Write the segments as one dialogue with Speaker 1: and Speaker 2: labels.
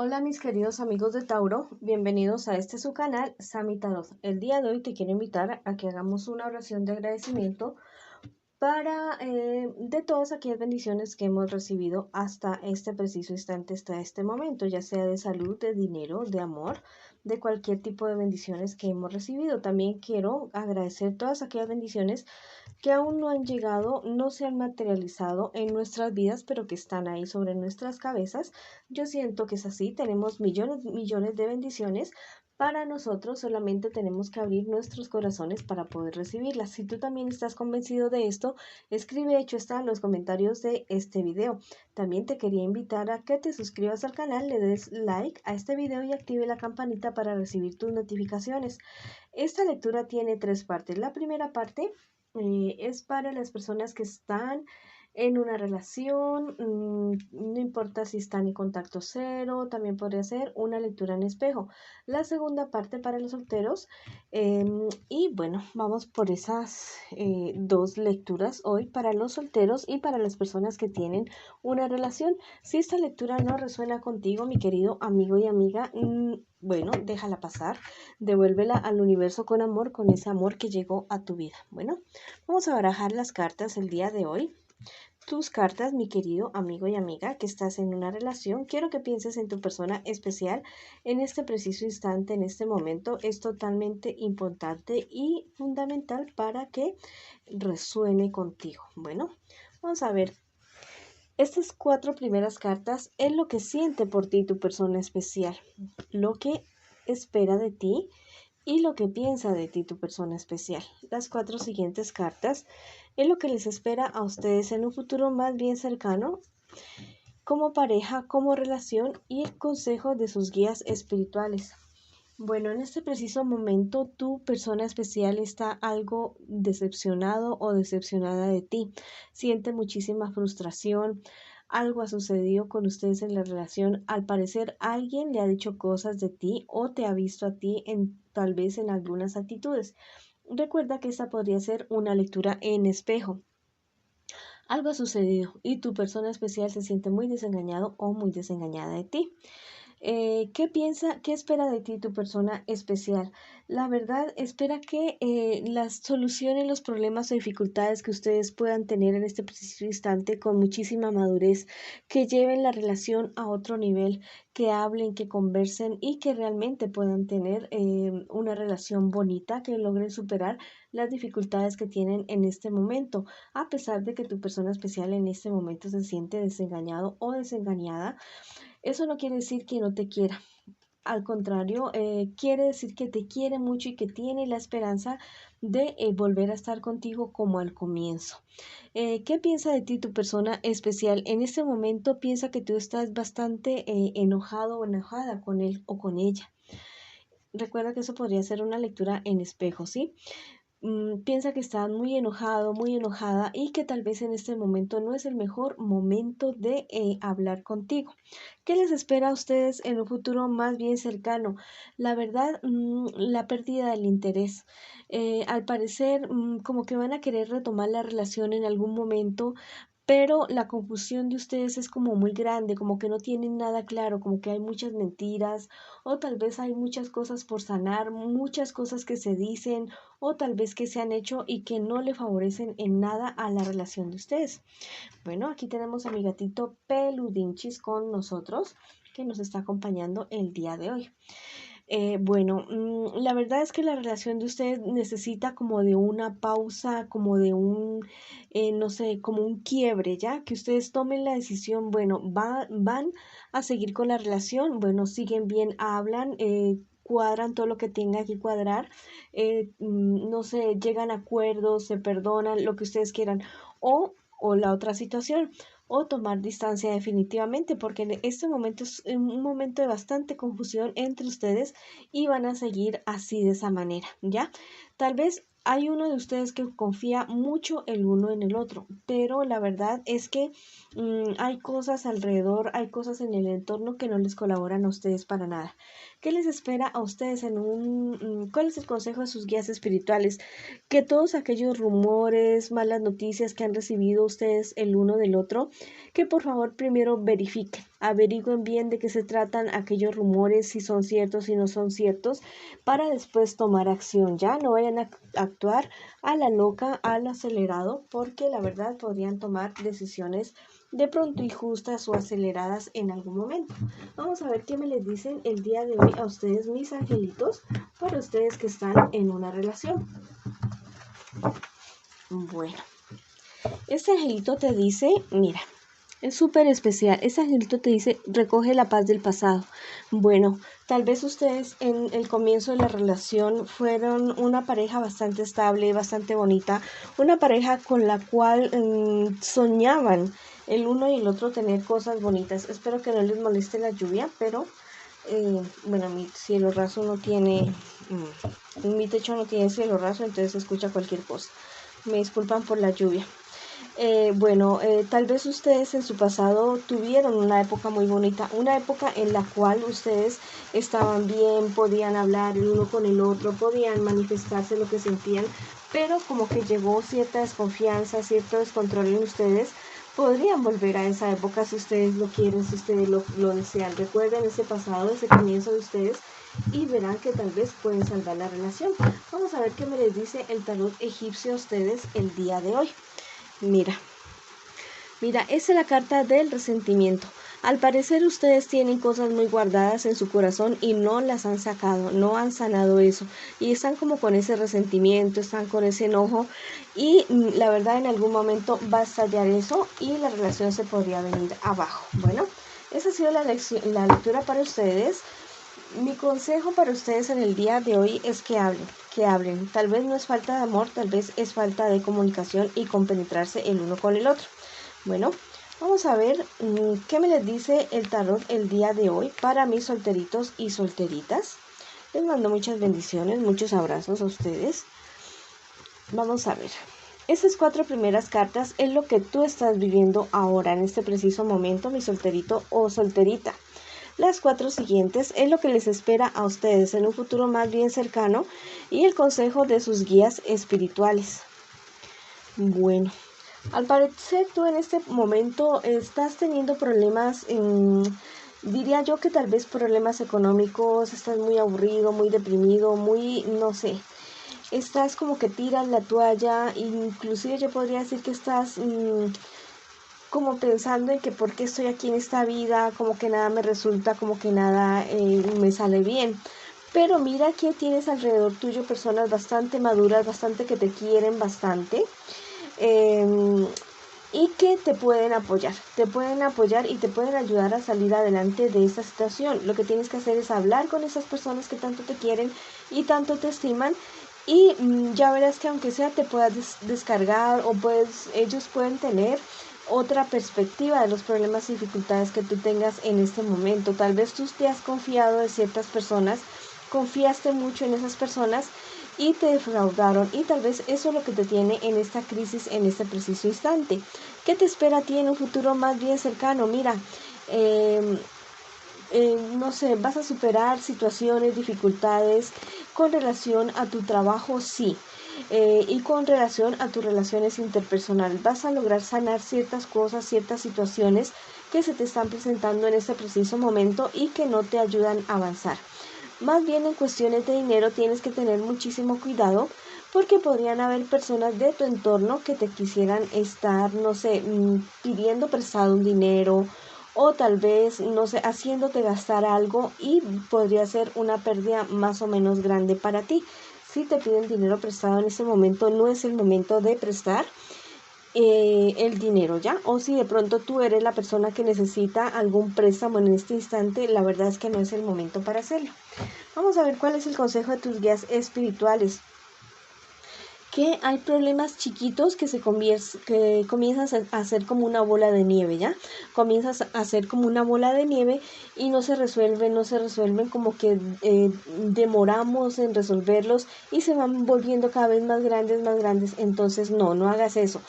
Speaker 1: Hola mis queridos amigos de Tauro, bienvenidos a este su canal Sami Tarot. El día de hoy te quiero invitar a que hagamos una oración de agradecimiento para de todas aquellas bendiciones que hemos recibido hasta este preciso instante, hasta este momento, ya sea de salud, de dinero, de amor, de cualquier tipo de bendiciones que hemos recibido. También quiero agradecer todas aquellas bendiciones que aún no han llegado, no se han materializado en nuestras vidas, pero que están ahí sobre nuestras cabezas. Yo siento que es así, tenemos millones de bendiciones. Para nosotros solamente tenemos que abrir nuestros corazones para poder recibirlas. Si tú también estás convencido de esto, escribe hecho está en los comentarios de este video. También te quería invitar a que te suscribas al canal, le des like a este video y active la campanita para recibir tus notificaciones. Esta lectura tiene tres partes. La primera parte es para las personas que están en una relación, no importa si están en contacto cero, también podría ser una lectura en espejo. La segunda parte para los solteros, y bueno, vamos por esas dos lecturas hoy para los solteros y para las personas que tienen una relación. Si esta lectura no resuena contigo, mi querido amigo y amiga, bueno, déjala pasar, devuélvela al universo con amor, con ese amor que llegó a tu vida. Bueno, vamos a barajar las cartas el día de hoy. Tus cartas, mi querido amigo y amiga, que estás en una relación, quiero que pienses en tu persona especial en este preciso instante, en este momento. Es totalmente importante y fundamental para que resuene contigo. Bueno, vamos a ver. Estas cuatro primeras cartas es lo que siente por ti tu persona especial, lo que espera de ti y lo que piensa de ti tu persona especial. Las cuatro siguientes cartas es lo que les espera a ustedes en un futuro más bien cercano, como pareja, como relación y el consejo de sus guías espirituales. Bueno, en este preciso momento tu persona especial está algo decepcionado o decepcionada de ti. Siente muchísima frustración. Algo ha sucedido con ustedes en la relación. Al parecer alguien le ha dicho cosas de ti o te ha visto a ti en tal vez en algunas actitudes. Recuerda que esta podría ser una lectura en espejo. Algo ha sucedido y tu persona especial se siente muy desengañado o muy desengañada de ti. ¿Qué piensa, qué espera de ti tu persona especial? La verdad, espera que las soluciones, los problemas o dificultades que ustedes puedan tener en este preciso instante con muchísima madurez, que lleven la relación a otro nivel, que hablen, que conversen y que realmente puedan tener una relación bonita, que logren superar las dificultades que tienen en este momento, a pesar de que tu persona especial en este momento se siente desengañado o desengañada. Eso no quiere decir que no te quiera. Al contrario, quiere decir que te quiere mucho y que tiene la esperanza de volver a estar contigo como al comienzo. ¿Qué piensa de ti tu persona especial? En este momento piensa que tú estás bastante enojado o enojada con él o con ella. Recuerda que eso podría ser una lectura en espejo, ¿sí? Piensa que estás muy enojado, muy enojada y que tal vez en este momento no es el mejor momento de hablar contigo. ¿Qué les espera a ustedes en un futuro más bien cercano? La verdad, la pérdida del interés. Al parecer, como que van a querer retomar la relación en algún momento, pero la confusión de ustedes es como muy grande, como que no tienen nada claro, como que hay muchas mentiras o tal vez hay muchas cosas por sanar, muchas cosas que se dicen o tal vez que se han hecho y que no le favorecen en nada a la relación de ustedes. Bueno, aquí tenemos a mi gatito Peludinchis con nosotros, que nos está acompañando el día de hoy. Bueno, la verdad es que la relación de ustedes necesita como de una pausa, como de un, no sé, como un quiebre, ¿ya? Que ustedes tomen la decisión, bueno, van a seguir con la relación, bueno, siguen bien, hablan, cuadran todo lo que tenga que cuadrar, no sé, llegan a acuerdos, se perdonan, lo que ustedes quieran, o la otra situación o tomar distancia definitivamente, porque en este momento es un momento de bastante confusión entre ustedes y van a seguir así de esa manera, ¿ya? Tal vez hay uno de ustedes que confía mucho el uno en el otro, pero la verdad es que hay cosas alrededor, hay cosas en el entorno que no les colaboran a ustedes para nada. ¿Qué les espera a ustedes en cuál es el consejo de sus guías espirituales? Que todos aquellos rumores, malas noticias que han recibido ustedes el uno del otro, que por favor primero verifiquen. averigüen bien de qué se tratan aquellos rumores, si son ciertos, si no son ciertos, para después tomar acción. Ya no vayan a actuar a la loca, al acelerado, porque la verdad podrían tomar decisiones de pronto injustas o aceleradas en algún momento. Vamos a ver qué me les dicen el día de hoy a ustedes, mis angelitos, para ustedes que están en una relación. Bueno, este angelito te dice, mira, es súper especial. Ese angelito te dice, recoge la paz del pasado. Bueno, tal vez ustedes en el comienzo de la relación fueron una pareja bastante estable, bastante bonita, una pareja con la cual soñaban el uno y el otro tener cosas bonitas. Espero que no les moleste la lluvia, pero bueno, mi cielo raso no tiene, mi techo no tiene cielo raso, entonces se escucha cualquier cosa. Me disculpan por la lluvia. Tal vez ustedes en su pasado tuvieron una época muy bonita, una época en la cual ustedes estaban bien, podían hablar el uno con el otro, podían manifestarse lo que sentían, pero como que llegó cierta desconfianza, cierto descontrol en ustedes. Podrían volver a esa época si ustedes lo quieren, si ustedes lo desean. Recuerden ese pasado, ese comienzo de ustedes y verán que tal vez pueden salvar la relación. Vamos a ver qué me les dice el tarot egipcio a ustedes el día de hoy. Mira, esa es la carta del resentimiento. Al parecer ustedes tienen cosas muy guardadas en su corazón y no las han sacado, no han sanado eso. Y están como con ese resentimiento, están con ese enojo y la verdad en algún momento va a estallar eso y la relación se podría venir abajo. Bueno, esa ha sido la lectura para ustedes. Mi consejo para ustedes en el día de hoy es que hablen. Tal vez no es falta de amor, tal vez es falta de comunicación y compenetrarse el uno con el otro. Bueno, vamos a ver qué me les dice el tarot el día de hoy para mis solteritos y solteritas. Les mando muchas bendiciones, muchos abrazos a ustedes. Vamos a ver. Estas 4 primeras cartas es lo que tú estás viviendo ahora, en este preciso momento, mi solterito o solterita. Las 4 siguientes es lo que les espera a ustedes en un futuro más bien cercano y el consejo de sus guías espirituales. Bueno, al parecer tú en este momento estás teniendo problemas, diría yo que tal vez problemas económicos, estás muy aburrido, muy deprimido, muy, no sé, estás como que tiras la toalla, inclusive yo podría decir que estás como pensando en que por qué estoy aquí en esta vida, como que nada me resulta, como que nada me sale bien. Pero mira que tienes alrededor tuyo personas bastante maduras, bastante que te quieren bastante y que te pueden apoyar y te pueden ayudar a salir adelante de esta situación. Lo que tienes que hacer es hablar con esas personas que tanto te quieren y tanto te estiman. Y ya verás que aunque sea te puedas descargar o ellos pueden tener otra perspectiva de los problemas y dificultades que tú tengas en este momento. Tal vez tú te has confiado de ciertas personas, confiaste mucho en esas personas y te defraudaron y tal vez eso es lo que te tiene en esta crisis en este preciso instante. ¿Qué te espera a ti en un futuro más bien cercano? Mira, no sé, vas a superar situaciones, dificultades con relación a tu trabajo, sí. Y con relación a tus relaciones interpersonales vas a lograr sanar ciertas cosas, ciertas situaciones que se te están presentando en este preciso momento y que no te ayudan a avanzar. Más bien en cuestiones de dinero tienes que tener muchísimo cuidado porque podrían haber personas de tu entorno que te quisieran estar, no sé, pidiendo prestado un dinero o tal vez, no sé, haciéndote gastar algo y podría ser una pérdida más o menos grande para ti. Si te piden dinero prestado en ese momento, no es el momento de prestar el dinero, ¿ya? O si de pronto tú eres la persona que necesita algún préstamo en este instante, la verdad es que no es el momento para hacerlo. Vamos a ver cuál es el consejo de tus guías espirituales. Que hay problemas chiquitos que comienzan a hacer como una bola de nieve, ¿ya? Comienzas a hacer como una bola de nieve y no se resuelven, como que demoramos en resolverlos y se van volviendo cada vez más grandes, entonces no hagas eso.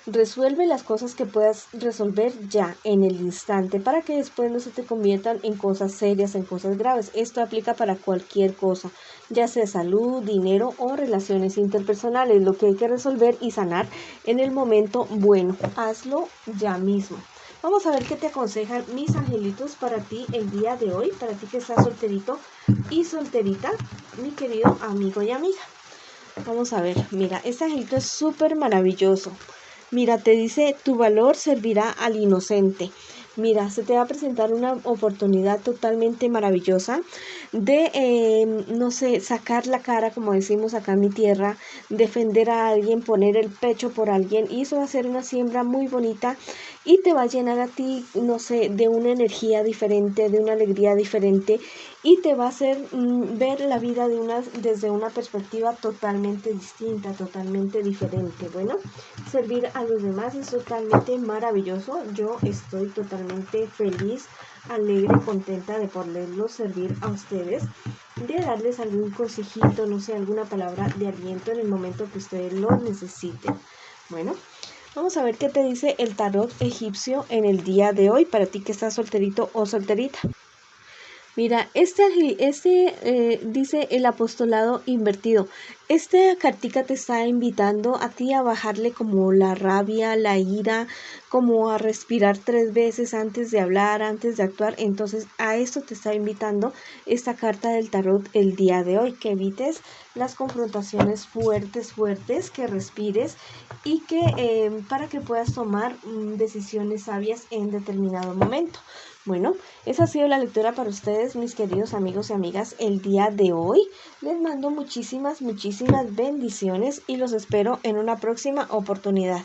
Speaker 1: Resuelve las cosas que puedas resolver ya en el instante para que después no se te conviertan en cosas serias, en cosas graves. Esto aplica para cualquier cosa, ya sea salud, dinero o relaciones interpersonales. Lo que hay que resolver y sanar en el momento, bueno, hazlo ya mismo. Vamos a ver qué te aconsejan mis angelitos para ti el día de hoy, para ti que estás solterito y solterita, mi querido amigo y amiga. Vamos a ver, mira, este angelito es súper maravilloso. Mira, te dice, tu valor servirá al inocente. Mira, se te va a presentar una oportunidad totalmente maravillosa de, no sé, sacar la cara, como decimos acá en mi tierra, defender a alguien, poner el pecho por alguien, y eso va a ser una siembra muy bonita y te va a llenar a ti, no sé, de una energía diferente, de una alegría diferente, y te va a hacer ver la vida desde una perspectiva totalmente distinta, totalmente diferente. Bueno, servir a los demás es totalmente maravilloso. Yo estoy totalmente feliz, alegre, contenta de poderlos servir a ustedes, de darles algún consejito, no sé, alguna palabra de aliento en el momento que ustedes lo necesiten. Bueno, vamos a ver qué te dice el tarot egipcio en el día de hoy para ti que estás solterito o solterita. Mira, dice el apostolado invertido. Esta cartica te está invitando a ti a bajarle como la rabia, la ira, como a respirar 3 veces antes de hablar, antes de actuar. Entonces a esto te está invitando esta carta del tarot el día de hoy, que evites las confrontaciones fuertes, que respires y que para que puedas tomar decisiones sabias en determinado momento. Bueno, esa ha sido la lectura para ustedes, mis queridos amigos y amigas, el día de hoy. Les mando muchísimas bendiciones y los espero en una próxima oportunidad.